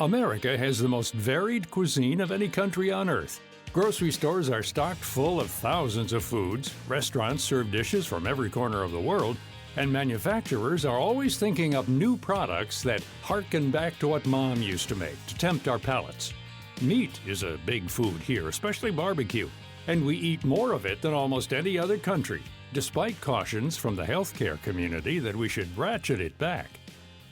America has the most varied cuisine of any country on earth. Grocery stores are stocked full of thousands of foods, restaurants serve dishes from every corner of the world, and manufacturers are always thinking up new products that harken back to what Mom used to make to tempt our palates. Meat is a big food here, especially barbecue, and we eat more of it than almost any other country, despite cautions from the healthcare community that we should ratchet it back.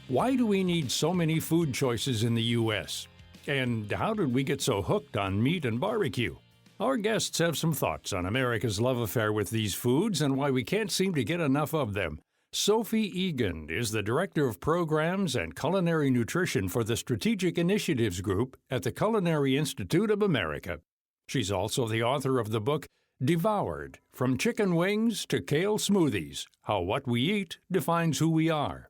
Why do we need so many food choices in the U.S.? And how did we get so hooked on meat and barbecue? Our guests have some thoughts on America's love affair with these foods and why we can't seem to get enough of them. Sophie Egan is the Director of Programs and Culinary Nutrition for the Strategic Initiatives Group at the Culinary Institute of America. She's also the author of the book Devoured, From Chicken Wings to Kale Smoothies, How What We Eat Defines Who We Are.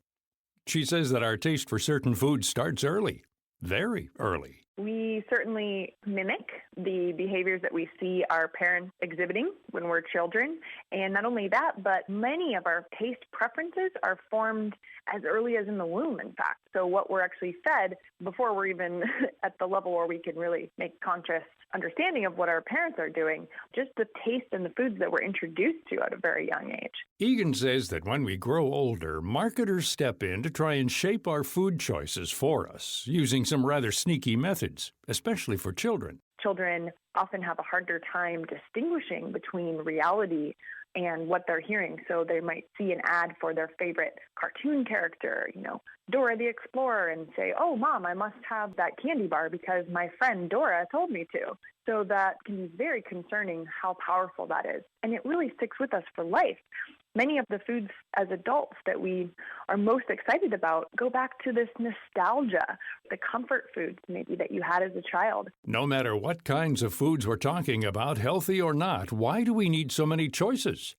She says that our taste for certain foods starts early, very early. We certainly mimic the behaviors that we see our parents exhibiting when we're children. And not only that, but many of our taste preferences are formed as early as in the womb, in fact. So what we're actually fed before we're even at the level where we can really make conscious understanding of what our parents are doing, just the taste and the foods that we're introduced to at a very young age. Egan says that when we grow older, marketers step in to try and shape our food choices for us, using some rather sneaky methods, especially for children. Children often have a harder time distinguishing between reality and what they're hearing. So they might see an ad for their favorite cartoon character, Dora the Explorer, and say, "Oh, Mom, I must have that candy bar because my friend Dora told me to." So that can be very concerning how powerful that is. And it really sticks with us for life. Many of the foods as adults that we are most excited about go back to this nostalgia, the comfort foods maybe that you had as a child. No matter what kinds of foods we're talking about, healthy or not, why do we need so many choices?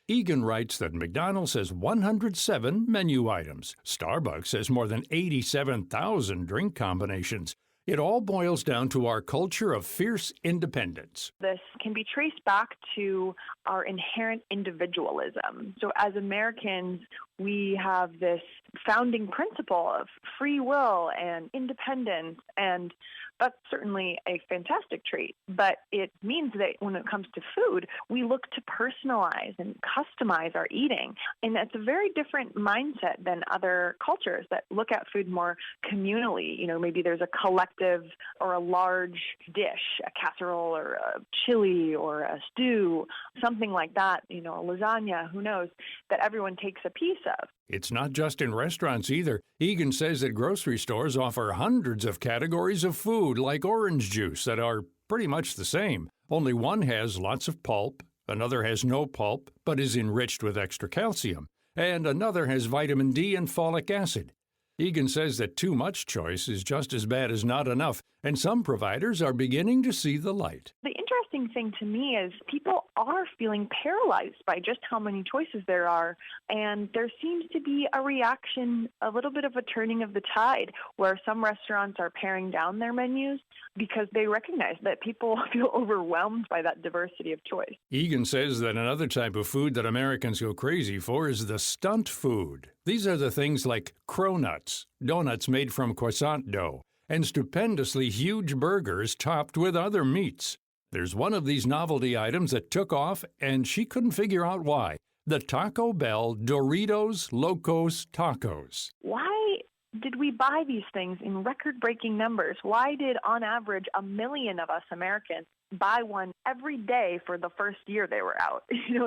Egan writes that McDonald's has 107 menu items. Starbucks has more than 87,000 drink combinations. It all boils down to our culture of fierce independence. This can be traced back to our inherent individualism. So as Americans, we have this founding principle of free will and independence, and that's certainly a fantastic trait. But it means that when it comes to food, we look to personalize and customize our eating. And that's a very different mindset than other cultures that look at food more communally. Maybe there's a collective or a large dish, a casserole or a chili or a stew, something like that, a lasagna, who knows, that everyone takes a piece of. It's not just in restaurants either. Egan says that grocery stores offer hundreds of categories of food, like orange juice, that are pretty much the same. Only one has lots of pulp, another has no pulp, but is enriched with extra calcium, and another has vitamin D and folic acid. Egan says that too much choice is just as bad as not enough, and some providers are beginning to see the light. The interesting thing to me is people are feeling paralyzed by just how many choices there are, and there seems to be a reaction, a little bit of a turning of the tide, where some restaurants are paring down their menus because they recognize that people feel overwhelmed by that diversity of choice. Egan says that another type of food that Americans go crazy for is the stunt food. These are the things like cronuts, donuts made from croissant dough, and stupendously huge burgers topped with other meats. There's one of these novelty items that took off, and she couldn't figure out why. The Taco Bell Doritos Locos Tacos. Why did we buy these things in record-breaking numbers? Why did, on average, 1 million of us Americans buy one every day for the first year they were out?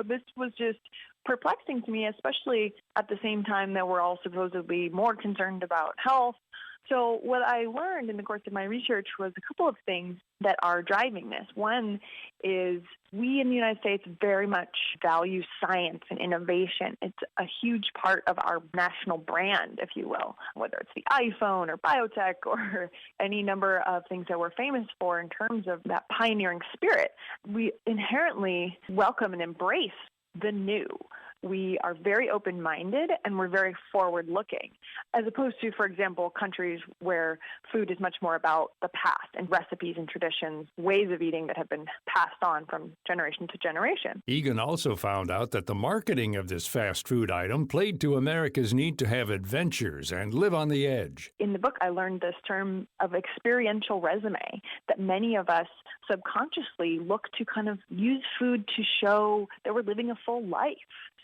This was just perplexing to me, especially at the same time that we're all supposedly more concerned about health. So what I learned in the course of my research was a couple of things that are driving this. One is we in the United States very much value science and innovation. It's a huge part of our national brand, if you will, whether it's the iPhone or biotech or any number of things that we're famous for in terms of that pioneering spirit. We inherently welcome and embrace the new. we are very open-minded and we're very forward-looking, as opposed to, for example, countries where food is much more about the past and recipes and traditions, ways of eating that have been passed on from generation to generation. Egan also found out that the marketing of this fast food item played to America's need to have adventures and live on the edge. In the book, I learned this term of experiential resume, that many of us subconsciously look to kind of use food to show that we're living a full life.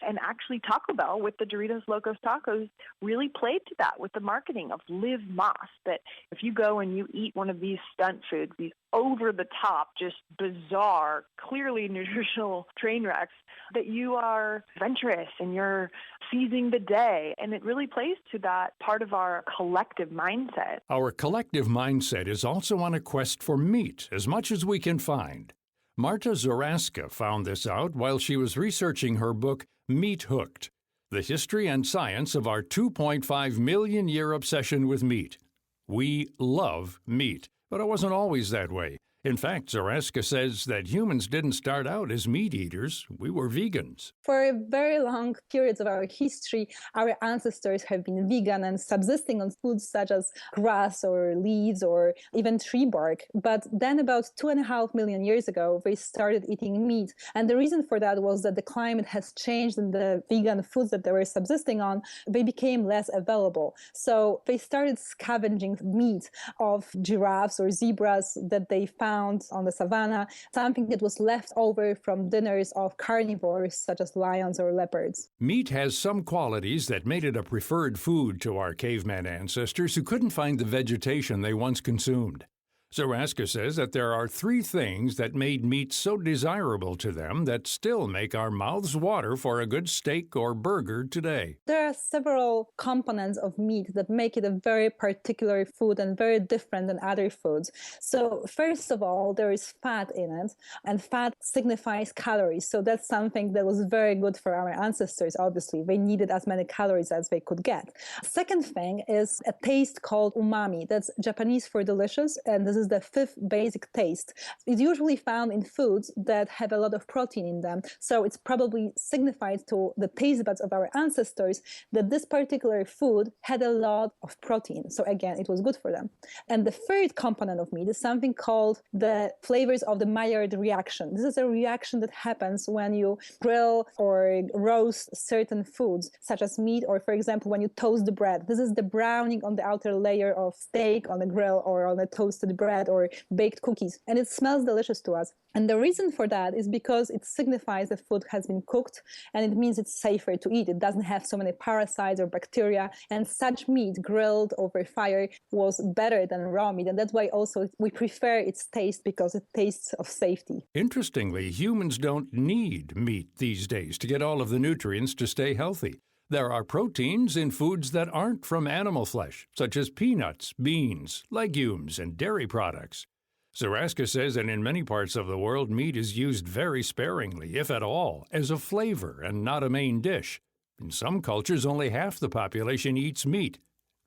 And actually, Taco Bell with the Doritos Locos Tacos really played to that with the marketing of Live Más, that if you go and you eat one of these stunt foods, these over-the-top, just bizarre, clearly nutritional train wrecks, that you are adventurous and you're seizing the day. And it really plays to that part of our collective mindset. Our collective mindset is also on a quest for meat as much as we can find. Marta Zaraska found this out while she was researching her book, Meat Hooked, The History and Science of Our 2.5 Million Year Obsession with Meat. We love meat, but it wasn't always that way. In fact, Zaraska says that humans didn't start out as meat eaters. We were vegans. For very long periods of our history, our ancestors have been vegan and subsisting on foods such as grass or leaves or even tree bark. But then about 2.5 million years ago, they started eating meat. And the reason for that was that the climate has changed and the vegan foods that they were subsisting on, they became less available. So they started scavenging meat of giraffes or zebras that they found on the savannah, something that was left over from dinners of carnivores such as lions or leopards. Meat has some qualities that made it a preferred food to our caveman ancestors who couldn't find the vegetation they once consumed. Zaraska says that there are 3 things that made meat so desirable to them that still make our mouths water for a good steak or burger today. There are several components of meat that make it a very particular food and very different than other foods. So first of all, there is fat in it, and fat signifies calories. So that's something that was very good for our ancestors, obviously. They needed as many calories as they could get. Second thing is a taste called umami. That's Japanese for delicious, and this is the 5th basic taste. It's usually found in foods that have a lot of protein in them. So it's probably signified to the taste buds of our ancestors that this particular food had a lot of protein. So again, it was good for them. And the 3rd component of meat is something called the flavors of the Maillard reaction. This is a reaction that happens when you grill or roast certain foods, such as meat, or for example, when you toast the bread. This is the browning on the outer layer of steak on the grill or on a toasted bread or baked cookies, and it smells delicious to us. And the reason for that is because it signifies the food has been cooked, and it means it's safer to eat. It doesn't have so many parasites or bacteria, and such meat grilled over fire was better than raw meat, and that's why also we prefer its taste, because it tastes of safety. Interestingly, humans don't need meat these days to get all of the nutrients to stay healthy. There are proteins in foods that aren't from animal flesh, such as peanuts, beans, legumes, and dairy products. Zaraska says that in many parts of the world, meat is used very sparingly, if at all, as a flavor and not a main dish. In some cultures, only half the population eats meat,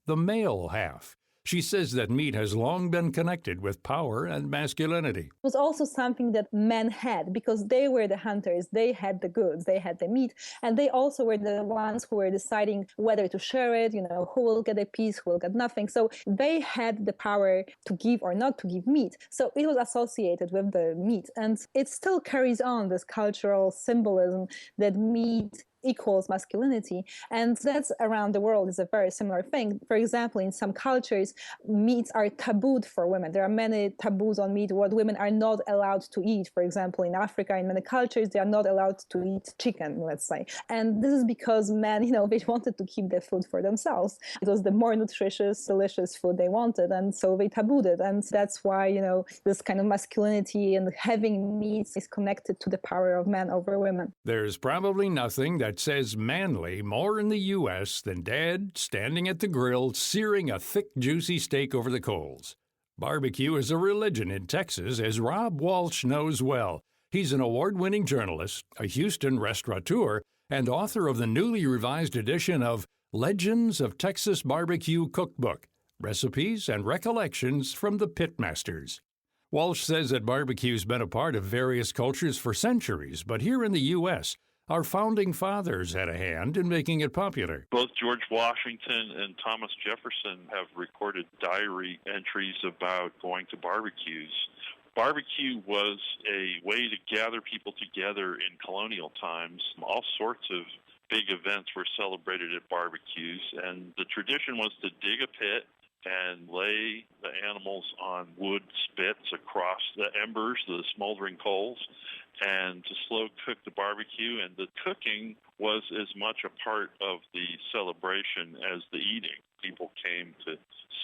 the male half. She says that meat has long been connected with power and masculinity. It was also something that men had because they were the hunters. They had the goods, they had the meat, and they also were the ones who were deciding whether to share it, who will get a piece, who will get nothing. So they had the power to give or not to give meat. So it was associated with the meat, and it still carries on this cultural symbolism that meat equals masculinity, and that's around the world is a very similar thing. For example, in some cultures, meats are tabooed for women. There are many taboos on meat, what women are not allowed to eat. For example, in Africa, in many cultures, they are not allowed to eat chicken, let's say. And this is because men, they wanted to keep their food for themselves. It was the more nutritious, delicious food they wanted, and so they tabooed it. And that's why, this kind of masculinity and having meat is connected to the power of men over women. There's probably nothing that says manly more in the U.S. than Dad standing at the grill searing a thick, juicy steak over the coals. Barbecue is a religion in Texas, as Rob Walsh knows well. He's an award-winning journalist, a Houston restaurateur, and author of the newly revised edition of Legends of Texas Barbecue Cookbook, Recipes and Recollections from the Pitmasters. Walsh says that barbecue's been a part of various cultures for centuries, but here in the U.S., our founding fathers had a hand in making it popular. Both George Washington and Thomas Jefferson have recorded diary entries about going to barbecues. Barbecue was a way to gather people together in colonial times. All sorts of big events were celebrated at barbecues, and the tradition was to dig a pit and lay the animals on wood spits across the embers, the smoldering coals, and to slow cook the barbecue. And the cooking was as much a part of the celebration as the eating. People came to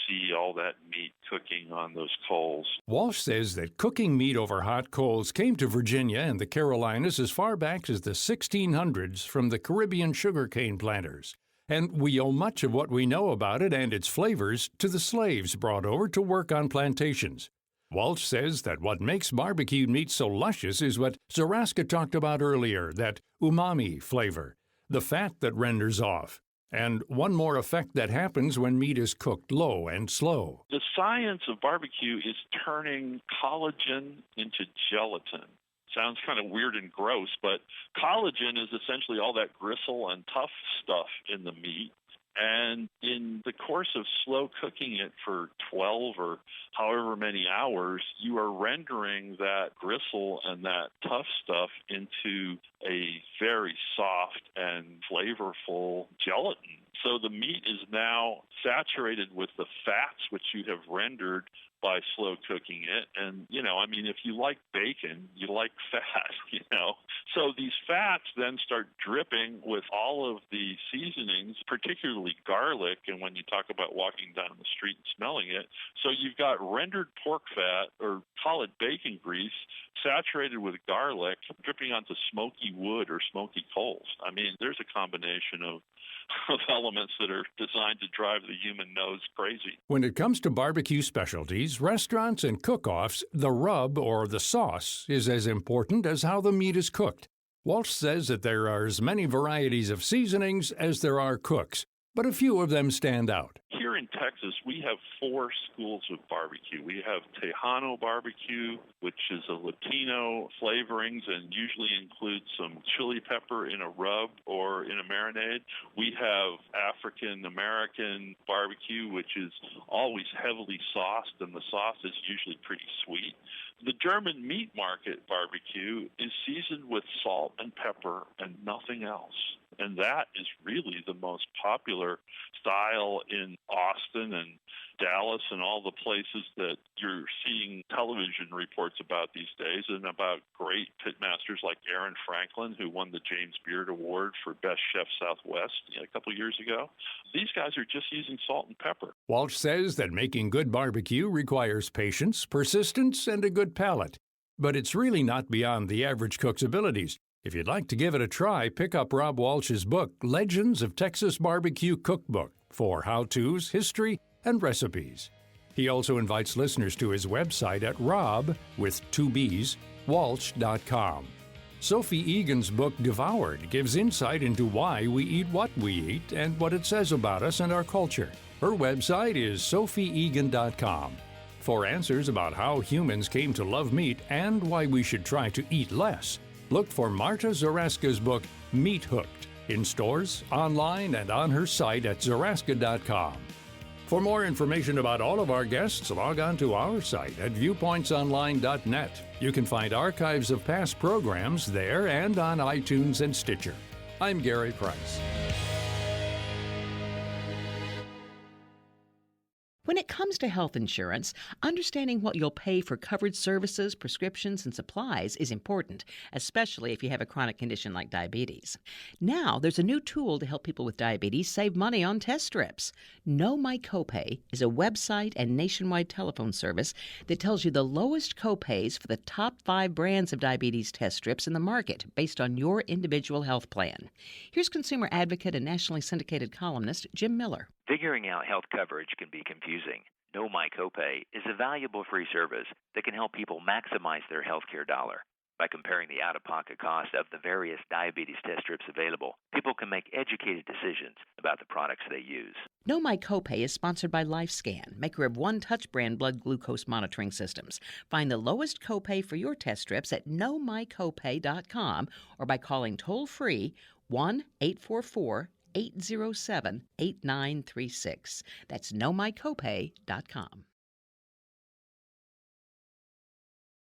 see all that meat cooking on those coals. Walsh says that cooking meat over hot coals came to Virginia and the Carolinas as far back as the 1600s from the Caribbean sugarcane planters. And we owe much of what we know about it and its flavors to the slaves brought over to work on plantations. Walsh says that what makes barbecued meat so luscious is what Zaraska talked about earlier, that umami flavor, the fat that renders off, and one more effect that happens when meat is cooked low and slow. The science of barbecue is turning collagen into gelatin. Sounds kind of weird and gross, but collagen is essentially all that gristle and tough stuff in the meat. And in the course of slow cooking it for 12 or however many hours, you are rendering that gristle and that tough stuff into a very soft and flavorful gelatin. So the meat is now saturated with the fats which you have rendered by slow cooking it. And, if you like bacon, you like fat, So these fats then start dripping with all of the seasonings, particularly garlic, and when you talk about walking down the street and smelling it. So you've got rendered pork fat, or call it bacon grease, saturated with garlic, dripping onto smoky wood or smoky coals. There's a combination of elements that are designed to drive the human nose crazy. When it comes to barbecue specialties, restaurants, and cook-offs, the rub, or the sauce, is as important as how the meat is cooked. Walsh says that there are as many varieties of seasonings as there are cooks, but a few of them stand out. Here in Texas, we have 4 schools of barbecue. We have Tejano barbecue, which is a Latino flavorings and usually includes some chili pepper in a rub or in a marinade. We have African American barbecue, which is always heavily sauced, and the sauce is usually pretty sweet. The German meat market barbecue is seasoned with salt and pepper and nothing else. And that is really the most popular style in Austin and Dallas and all the places that you're seeing television reports about these days, and about great pitmasters like Aaron Franklin, who won the James Beard Award for Best Chef Southwest a couple years ago. These guys are just using salt and pepper. Walsh says that making good barbecue requires patience, persistence, and a good palate. But it's really not beyond the average cook's abilities. If you'd like to give it a try, pick up Rob Walsh's book, Legends of Texas Barbecue Cookbook, for how-tos, history, and recipes. He also invites listeners to his website at rob, with 2 B's, walsh.com. Sophie Egan's book, Devoured, gives insight into why we eat what we eat and what it says about us and our culture. Her website is sophieegan.com. For answers about how humans came to love meat and why we should try to eat less, look for Marta Zaraska's book, Meat Hooked, in stores, online, and on her site at zaraska.com. For more information about all of our guests, log on to our site at viewpointsonline.net. You can find archives of past programs there and on iTunes and Stitcher. I'm Gary Price. When it comes to health insurance, understanding what you'll pay for covered services, prescriptions, and supplies is important, especially if you have a chronic condition like diabetes. Now, there's a new tool to help people with diabetes save money on test strips. Know My Copay is a website and nationwide telephone service that tells you the lowest copays for the top 5 brands of diabetes test strips in the market based on your individual health plan. Here's consumer advocate and nationally syndicated columnist Jim Miller. Figuring out health coverage can be confusing. Know My Copay is a valuable free service that can help people maximize their healthcare dollar. By comparing the out-of-pocket cost of the various diabetes test strips available, people can make educated decisions about the products they use. Know My Copay is sponsored by LifeScan, maker of One Touch brand blood glucose monitoring systems. Find the lowest copay for your test strips at knowmycopay.com or by calling toll-free 1-844-807-8936. That's knowmycopay.com.